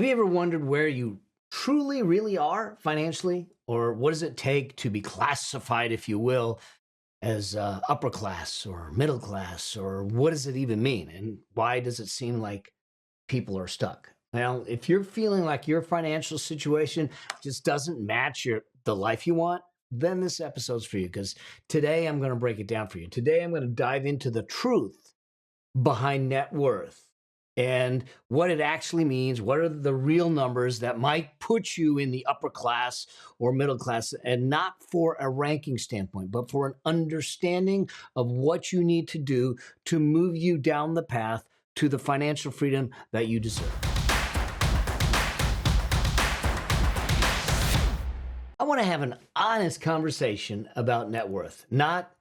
Have you ever wondered where you truly, really are financially? Or what does it take to be classified, if you will, as upper class or middle class? Or what does it even mean? And why does it seem like people are stuck? Well, if you're feeling like your financial situation just doesn't match the life you want, then this episode's for you because today I'm going to break it down for you. Today I'm going to dive into the truth behind net worth and what it actually means. What are the real numbers that might put you in the upper class or middle class, and not for a ranking standpoint, but for an understanding of what you need to do to move you down the path to the financial freedom that you deserve. I want to have an honest conversation about net worth, not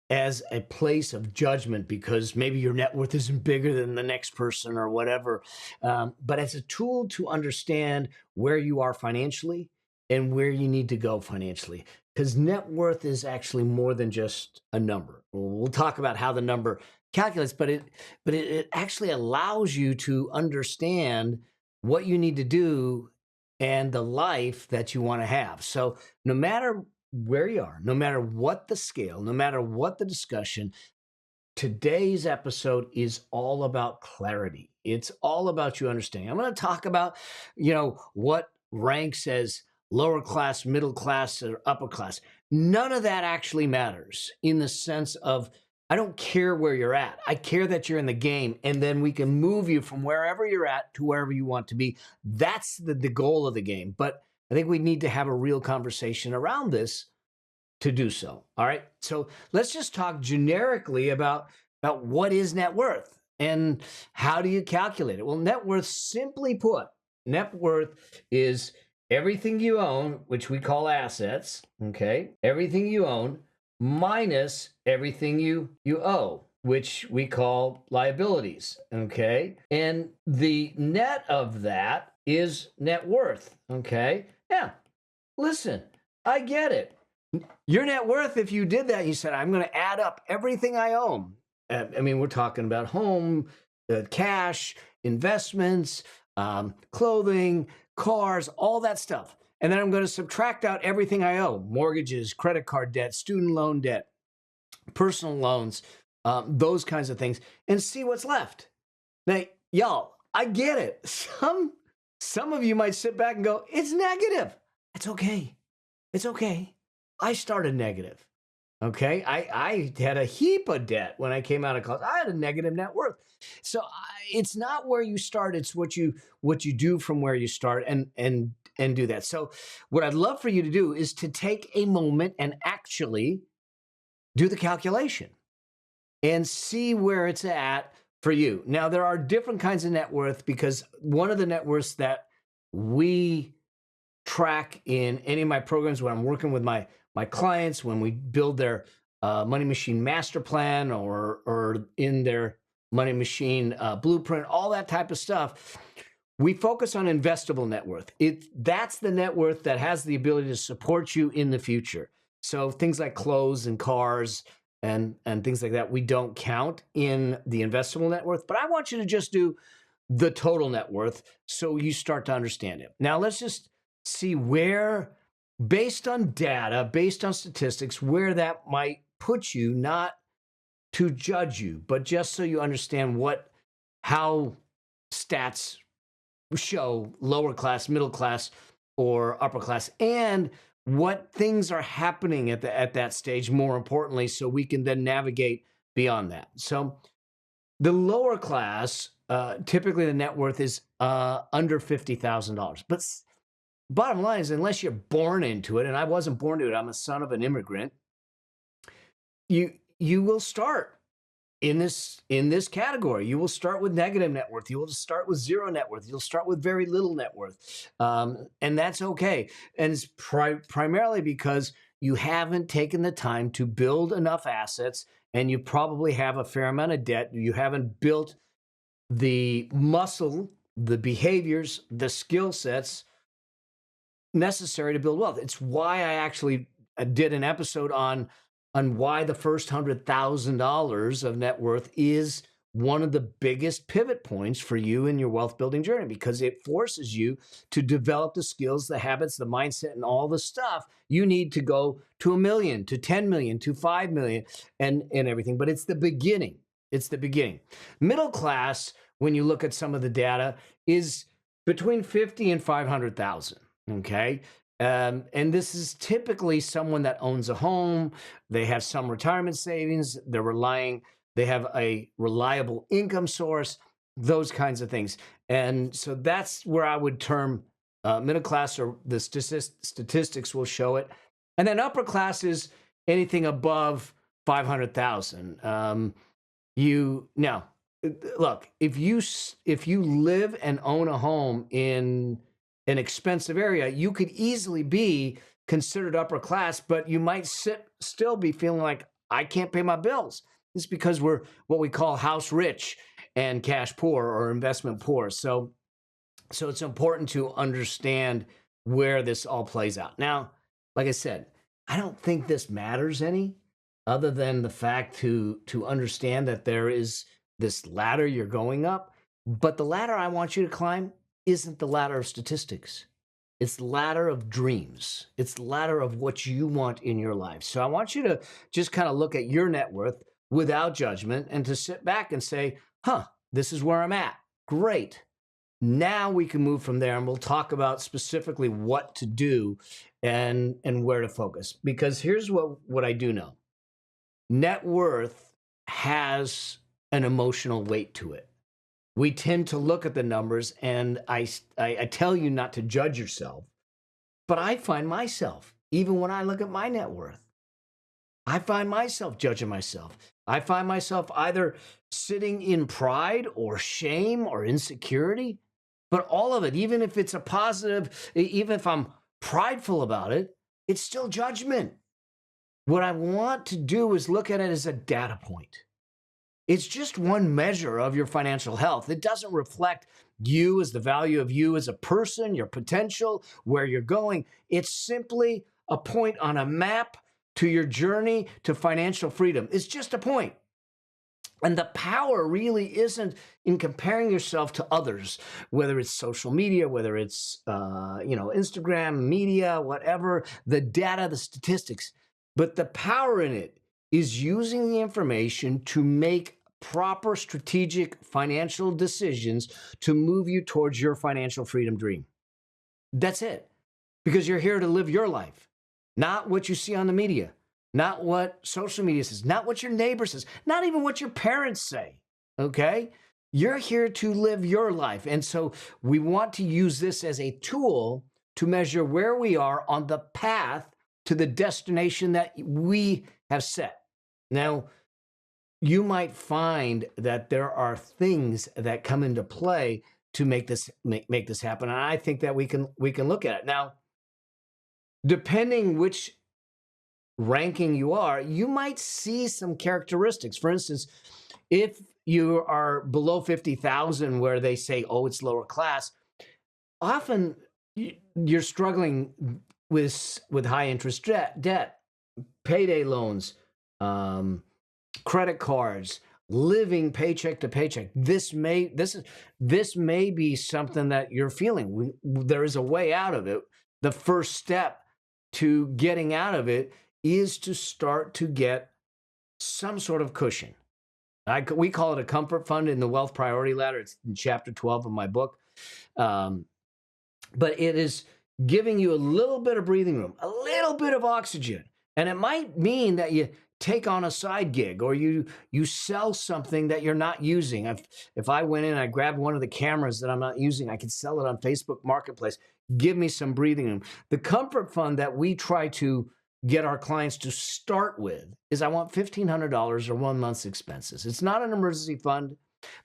as a place of judgment because maybe your net worth isn't bigger than the next person or whatever, but as a tool to understand where you are financially and where you need to go financially. Because net worth is actually more than just a number. We'll talk about how the number calculates, but it actually allows you to understand what you need to do and the life that you want to have. So no matter where you are, no matter what the scale, no matter what the discussion, today's episode is all about clarity. It's all about you understanding. I'm going to talk about, what ranks as lower class, middle class, or upper class. None of that actually matters in the sense of I don't care where you're at. I care that you're in the game, and then we can move you from wherever you're at to wherever you want to be. That's the goal of the game. But I think we need to have a real conversation around this to do so. All right. So let's just talk generically about what is net worth and how do you calculate it? Well, net worth, simply put, net worth is everything you own, which we call assets. Okay. Everything you own minus everything you owe, which we call liabilities. Okay. And the net of that is net worth. Okay. Yeah. Listen, I get it. Your net worth, if you did that, you said, I'm going to add up everything I own. I mean, we're talking about home, cash, investments, clothing, cars, all that stuff. And then I'm going to subtract out everything I owe: mortgages, credit card debt, student loan debt, personal loans, those kinds of things, and see what's left. Now, y'all, I get it. Some of you might sit back and go, it's negative. It's okay. It's okay. I started negative. Okay. I had a heap of debt when I came out of college. I had a negative net worth. So it's not where you start. It's what you do from where you start and do that. So what I'd love for you to do is to take a moment and actually do the calculation and see where it's at for you. Now, there are different kinds of net worth, because one of the net worths that we track in any of my programs when I'm working with my clients, when we build their money machine master plan or in their money machine blueprint, all that type of stuff, we focus on investable net worth. That's the net worth that has the ability to support you in the future. So things like clothes and cars and things like that, we don't count in the investable net worth. But I want you to just do the total net worth so you start to understand it. Now, let's just see where, based on data, based on statistics, where that might put you, not to judge you, but just so you understand how stats show lower class, middle class, or upper class, and what things are happening at that stage, more importantly, so we can then navigate beyond that. So the lower class, typically the net worth is under $50,000. But bottom line is, unless you're born into it, and I wasn't born to it, I'm a son of an immigrant, you will start in this category. You will start with negative net worth. You will start with zero net worth. You'll start with very little net worth. And that's okay. And it's primarily because you haven't taken the time to build enough assets, and you probably have a fair amount of debt. You haven't built the muscle, the behaviors, the skill sets necessary to build wealth. It's why I actually did an episode on why the first $100,000 of net worth is one of the biggest pivot points for you in your wealth building journey, because it forces you to develop the skills, the habits, the mindset, and all the stuff you need to go to 1 million, to 10 million, to 5 million, and everything. But it's the beginning. It's the beginning. Middle class, when you look at some of the data, is between 50 and 500,000. Okay. And this is typically someone that owns a home. They have some retirement savings. They have a reliable income source, those kinds of things. And so that's where I would term middle class, or the statistics will show it. And then upper class is anything above 500,000. Now, look, if you live and own a home in an expensive area, you could easily be considered upper class, but you might still be feeling like, I can't pay my bills. It's because we're what we call house rich and cash poor, or investment poor. So it's important to understand where this all plays out. Now, like I said, I don't think this matters any, other than the fact to understand that there is this ladder you're going up. But the ladder I want you to climb isn't the ladder of statistics. It's the ladder of dreams. It's the ladder of what you want in your life. So I want you to just kind of look at your net worth without judgment, and to sit back and say, this is where I'm at. Great. Now we can move from there, and we'll talk about specifically what to do and where to focus. Because here's what I do know. Net worth has an emotional weight to it. We tend to look at the numbers, and I tell you not to judge yourself, but I find myself, even when I look at my net worth, I find myself judging myself. I find myself either sitting in pride or shame or insecurity, but all of it, even if it's a positive, even if I'm prideful about it, it's still judgment. What I want to do is look at it as a data point. It's just one measure of your financial health. It doesn't reflect you as the value of you as a person, your potential, where you're going. It's simply a point on a map to your journey to financial freedom. It's just a point. And the power really isn't in comparing yourself to others, whether it's social media, whether it's Instagram, media, whatever, the data, the statistics. But the power in it is using the information to make proper strategic financial decisions to move you towards your financial freedom dream. That's it. Because you're here to live your life, not what you see on the media, not what social media says, not what your neighbor says, not even what your parents say, okay? You're here to live your life. And so we want to use this as a tool to measure where we are on the path to the destination that we have set. Now, you might find that there are things that come into play to make this happen, and I think that we can look at it. Now, depending which ranking you are, you might see some characteristics. For instance, if you are below 50,000, where they say, oh, it's lower class, often you're struggling with high interest debt, payday loans, credit cards, living paycheck to paycheck. This may be something that you're feeling. There is a way out of it. The first step to getting out of it is to start to get some sort of cushion. We call it a comfort fund in the Wealth Priority Ladder. It's in chapter 12 of my book. But it is giving you a little bit of breathing room, a little bit of oxygen. And it might mean that you take on a side gig, or you sell something that you're not using. If I went in and I grabbed one of the cameras that I'm not using, I could sell it on Facebook Marketplace. Give me some breathing room. The comfort fund that we try to get our clients to start with is, I want $1,500 or 1 month's expenses. It's not an emergency fund,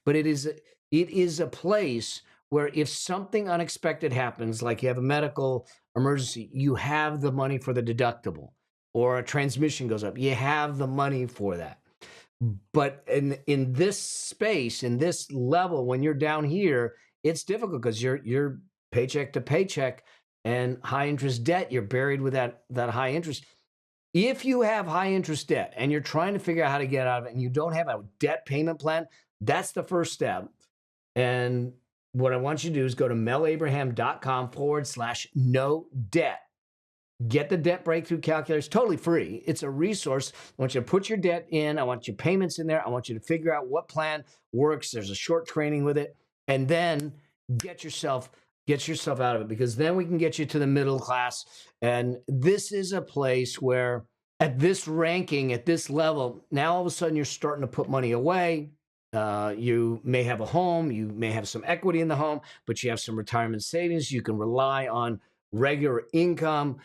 but it is a place where if something unexpected happens, like you have a medical emergency, you have the money for the deductible, or a transmission goes up, you have the money for that. But in this space, in this level, when you're down here, it's difficult because you're paycheck to paycheck and high interest debt. You're buried with that high interest. If you have high interest debt and you're trying to figure out how to get out of it, and you don't have a debt payment plan, That's the first step. And what I want you to do is go to melabraham.com/no debt. Get the debt breakthrough calculator. It's totally free. It's a resource. I want you to put your debt in. I want your payments in there. I want you to figure out what plan works. There's a short training with it. And then get yourself out of it, because then we can get you to the middle class. And this is a place where at this ranking, at this level, now all of a sudden you're starting to put money away. You may have a home, you may have some equity in the home, but you have some retirement savings. You can rely on regular income.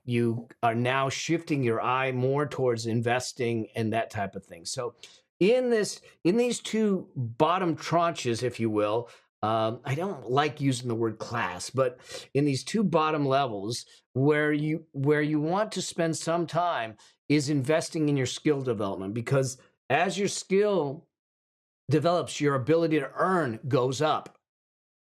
You are now shifting your eye more towards investing and that type of thing. So in these two bottom tranches, if you will, I don't like using the word class, but in these two bottom levels where you want to spend some time is investing in your skill development, because as your skill develops, your ability to earn goes up.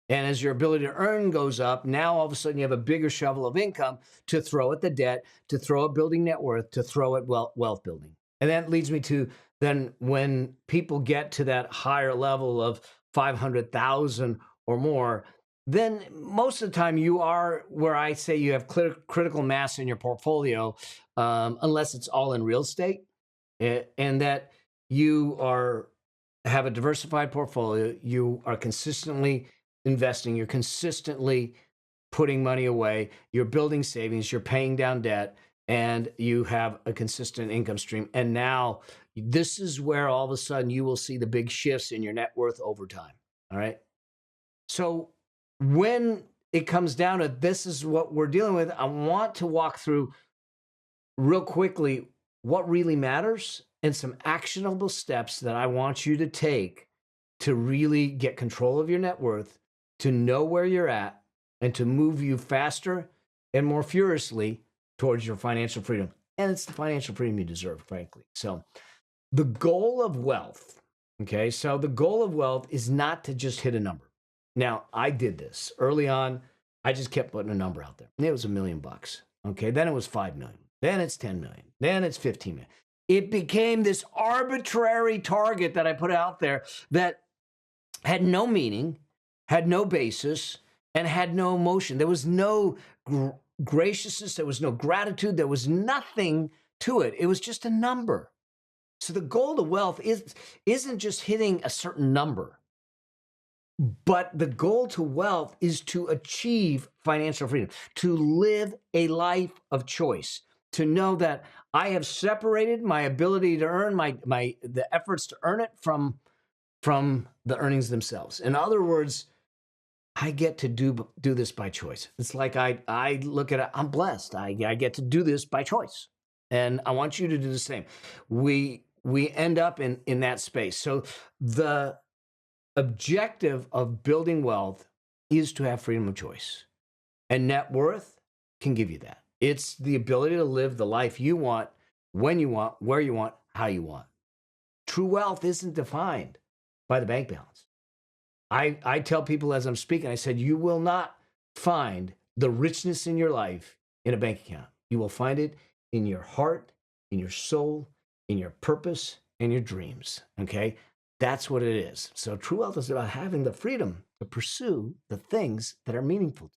And as your ability to earn goes up, now all of a sudden you have a bigger shovel of income to throw at the debt, to throw at building net worth, to throw at wealth building. And that leads me to then when people get to that higher level of 500,000 or more, then most of the time you are where I say you have critical mass in your portfolio, unless it's all in real estate, and that you have a diversified portfolio. You are consistently investing, you're consistently putting money away, you're building savings, you're paying down debt, and you have a consistent income stream. And now this is where all of a sudden you will see the big shifts in your net worth over time. All right. So when it comes down to this is what we're dealing with, I want to walk through real quickly what really matters and some actionable steps that I want you to take to really get control of your net worth, to know where you're at, and to move you faster and more furiously towards your financial freedom. And it's the financial freedom you deserve, frankly. So the goal of wealth, okay? So the goal of wealth is not to just hit a number. Now, I did this early on. I just kept putting a number out there. It was $1 million. Okay, then it was 5 million. Then it's 10 million. Then it's 15 million. It became this arbitrary target that I put out there that had no meaning, had no basis, and had no emotion. There was no graciousness. There was no gratitude. There was nothing to it. It was just a number. So the goal to wealth isn't just hitting a certain number, but the goal to wealth is to achieve financial freedom, to live a life of choice, to know that I have separated my ability to earn the efforts to earn it from the earnings themselves. In other words, I get to do this by choice. It's like I look at it, I'm blessed. I get to do this by choice. And I want you to do the same. We end up in that space. So the objective of building wealth is to have freedom of choice. And net worth can give you that. It's the ability to live the life you want, when you want, where you want, how you want. True wealth isn't defined by the bank balance. I tell people as I'm speaking, I said, you will not find the richness in your life in a bank account. You will find it in your heart, in your soul, in your purpose, and your dreams, okay? That's what it is. So true wealth is about having the freedom to pursue the things that are meaningful.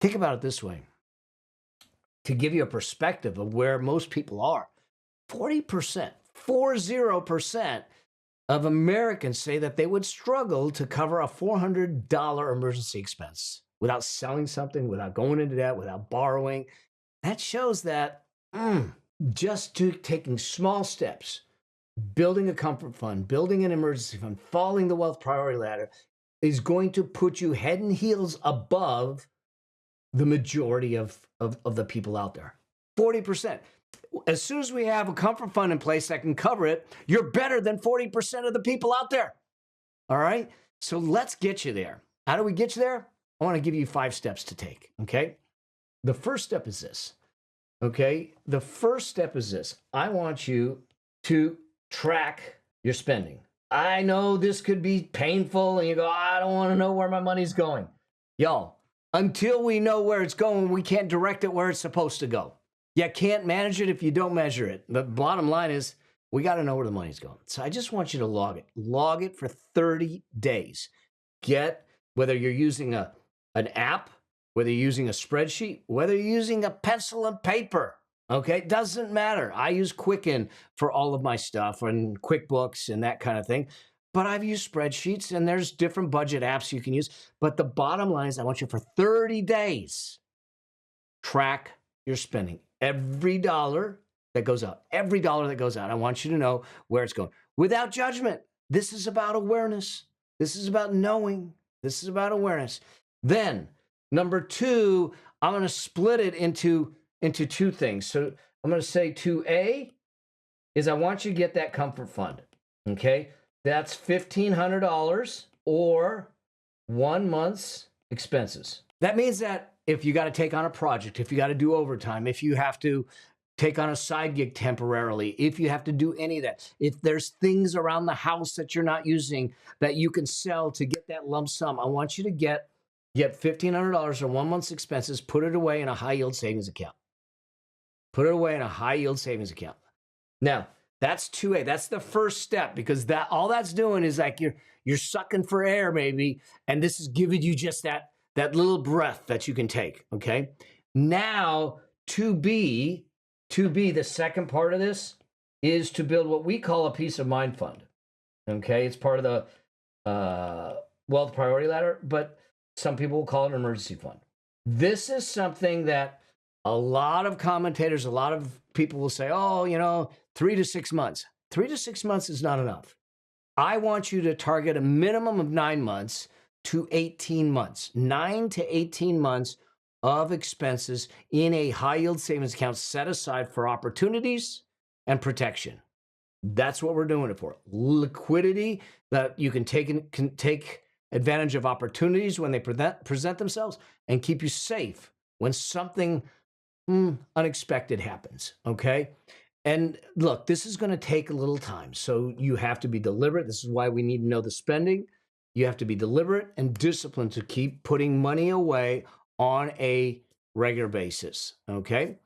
Think about it this way. To give you a perspective of where most people are, 40% of Americans say that they would struggle to cover a $400 emergency expense without selling something, without going into debt, without borrowing. That shows that just taking small steps, building a comfort fund, building an emergency fund, following the wealth priority ladder is going to put you head and heels above the majority of the people out there. 40%. As soon as we have a comfort fund in place that can cover it, you're better than 40% of the people out there. All right? So let's get you there. How do we get you there? I want to give you 5 steps to take, okay? The first step is this, okay? The first step is this. I want you to track your spending. I know this could be painful, and you go, I don't want to know where my money's going. Y'all, until we know where it's going, we can't direct it where it's supposed to go. You can't manage it if you don't measure it. The bottom line is We got to know where the money's going. So I just want you to log it. Log it for 30 days. Get, whether you're using an app, whether you're using a spreadsheet, whether you're using a pencil and paper, okay? Doesn't matter. I use Quicken for all of my stuff and QuickBooks and that kind of thing. But I've used spreadsheets, and there's different budget apps you can use. But the bottom line is I want you for 30 days, track your spending. Every dollar that goes out, every dollar that goes out, I want you to know where it's going. Without judgment. This is about awareness. This is about knowing. This is about awareness. Then, number 2, I'm going to split it into 2 things. So I'm going to say 2A is I want you to get that comfort fund, okay? That's $1,500 or 1 month's expenses. That means that if you got to take on a project, if you got to do overtime, if you have to take on a side gig temporarily, if you have to do any of that, if there's things around the house that you're not using that you can sell to get that lump sum, I want you to get $1,500 or 1 month's expenses, put it away in a high yield savings account. Put it away in a high yield savings account. Now, that's 2A. That's the first step, because that all that's doing is like you're sucking for air, maybe, and this is giving you just that little breath that you can take, okay? Now, 2B, the second part of this, is to build what we call a peace of mind fund, okay? It's part of the wealth priority ladder, but some people will call it an emergency fund. This is something that a lot of commentators, a lot of people will say, oh, 3 to 6 months. 3 to 6 months is not enough. I want you to target a minimum of 9 months to 18 months. 9 to 18 months of expenses in a high yield savings account set aside for opportunities and protection. That's what we're doing it for. Liquidity, that you can take advantage of opportunities when they present themselves, and keep you safe when something unexpected happens, okay? And look, this is going to take a little time, so you have to be deliberate. This is why we need to know the spending. You have to be deliberate and disciplined to keep putting money away on a regular basis, okay?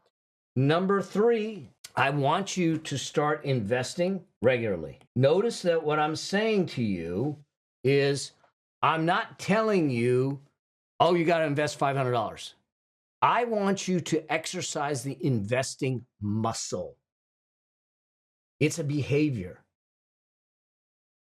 Number 3, I want you to start investing regularly. Notice that what I'm saying to you is I'm not telling you, oh, you got to invest $500. I want you to exercise the investing muscle. It's a behavior.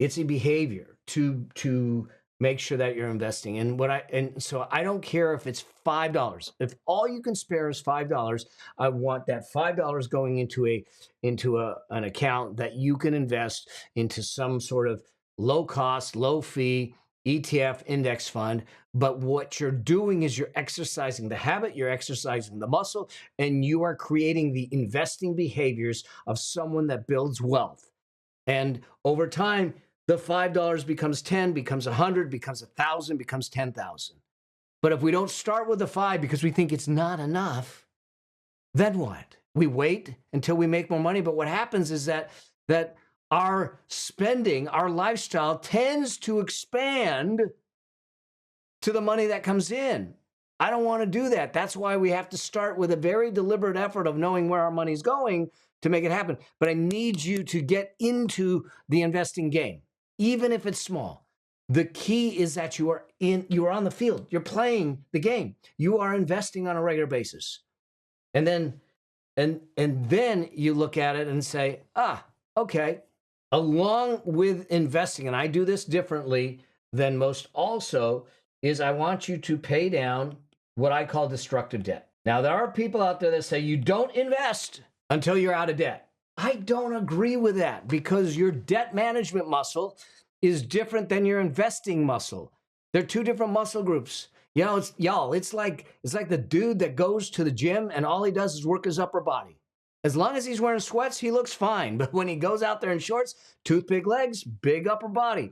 It's a behavior to make sure that you're investing. And so I don't care if it's $5. If all you can spare is $5, I want that $5 going into an account that you can invest into some sort of low cost, low fee ETF index fund. But what you're doing is you're exercising the habit, you're exercising the muscle, and you are creating the investing behaviors of someone that builds wealth. And over time, the $5 becomes 10, becomes 100, becomes 1,000, becomes 10,000. But if we don't start with the 5 because we think it's not enough, then what? We wait until we make more money. But what happens is that our spending, our lifestyle tends to expand to the money that comes in. I don't want to do that. That's why we have to start with a very deliberate effort of knowing where our money's going to make it happen. But I need you to get into the investing game, even if it's small. The key is that you are on the field. You're playing the game. You are investing on a regular basis. And then you look at it and say, okay. Along with investing, and I do this differently than most also, is I want you to pay down what I call destructive debt. Now, there are people out there that say you don't invest until you're out of debt. I don't agree with that, because your debt management muscle is different than your investing muscle. They're 2 different muscle groups. It's like the dude that goes to the gym and all he does is work his upper body. As long as he's wearing sweats, he looks fine. But when he goes out there in shorts, toothpick legs, big upper body.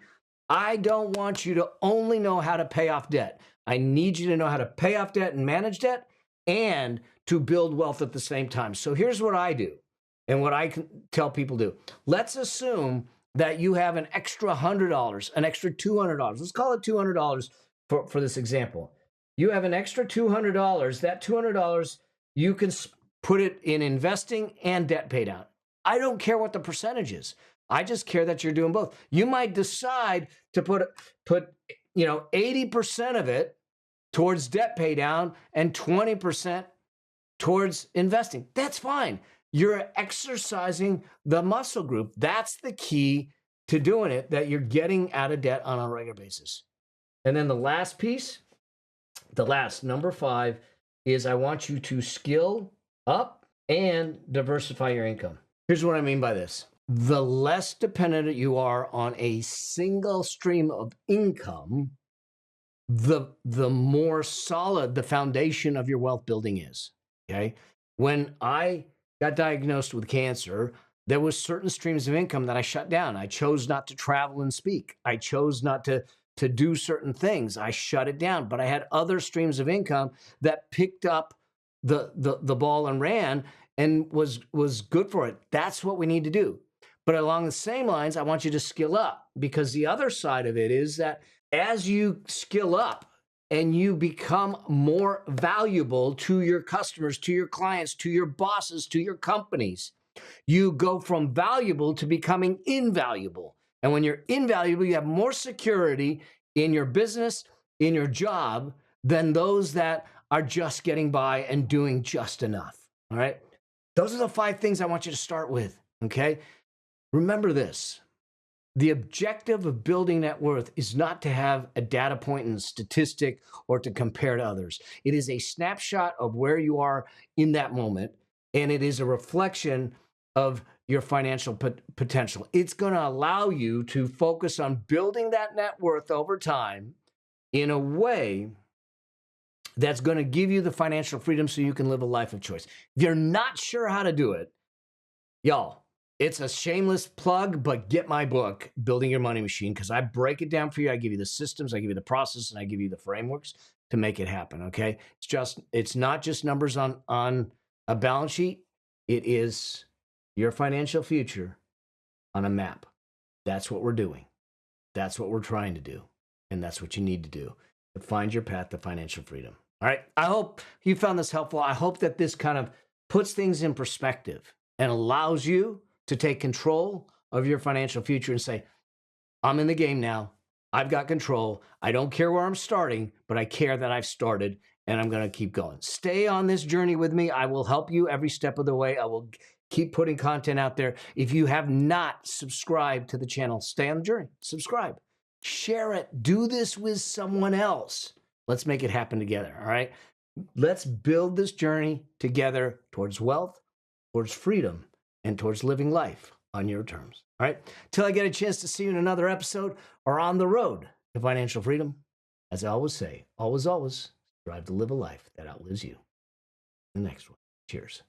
I don't want you to only know how to pay off debt. I need you to know how to pay off debt and manage debt, and to build wealth at the same time. So here's what I do and what I can tell people do. Let's assume that you have an extra $100, an extra $200. Let's call it $200 for this example. You have an extra $200. That $200, you can put it in investing and debt pay down. I don't care what the percentage is. I just care that you're doing both. You might decide to put 80% of it towards debt pay down and 20% towards investing. That's fine. You're exercising the muscle group. That's the key to doing it, that you're getting out of debt on a regular basis. And then the last piece, number 5, is I want you to skill up and diversify your income. Here's what I mean by this. The less dependent you are on a single stream of income, the more solid the foundation of your wealth building is. Okay. When I got diagnosed with cancer, there was certain streams of income that I shut down. I chose not to travel and speak. I chose not to do certain things. I shut it down. But I had other streams of income that picked up the ball and ran and was good for it. That's what we need to do. But along the same lines, I want you to skill up, because the other side of it is that as you skill up and you become more valuable to your customers, to your clients, to your bosses, to your companies, you go from valuable to becoming invaluable. And when you're invaluable, you have more security in your business, in your job, than those that are just getting by and doing just enough. All right. Those are the 5 things I want you to start with. Okay. Remember this. The objective of building net worth is not to have a data point and statistic or to compare to others. It is a snapshot of where you are in that moment, and it is a reflection of your financial potential. It's going to allow you to focus on building that net worth over time in a way that's going to give you the financial freedom so you can live a life of choice. If you're not sure how to do it, y'all, it's a shameless plug, but get my book, Building Your Money Machine, because I break it down for you. I give you the systems, I give you the process, and I give you the frameworks to make it happen, okay? It's not just numbers on a balance sheet. It is your financial future on a map. That's what we're doing. That's what we're trying to do. And that's what you need to do to find your path to financial freedom. All right. I hope you found this helpful. I hope that this kind of puts things in perspective and allows you to take control of your financial future and say, I'm in the game now. I've got control. I don't care where I'm starting, but I care that I've started, and I'm going to keep going. Stay on this journey with me. I will help you every step of the way. I will keep putting content out there. If you have not subscribed to the channel, stay on the journey. Subscribe. Share it. Do this with someone else. Let's make it happen together, all right? Let's build this journey together towards wealth, towards freedom, and towards living life on your terms. All right. Till I get a chance to see you in another episode or on the road to financial freedom, as I always say, always strive to live a life that outlives you. The next one. Cheers.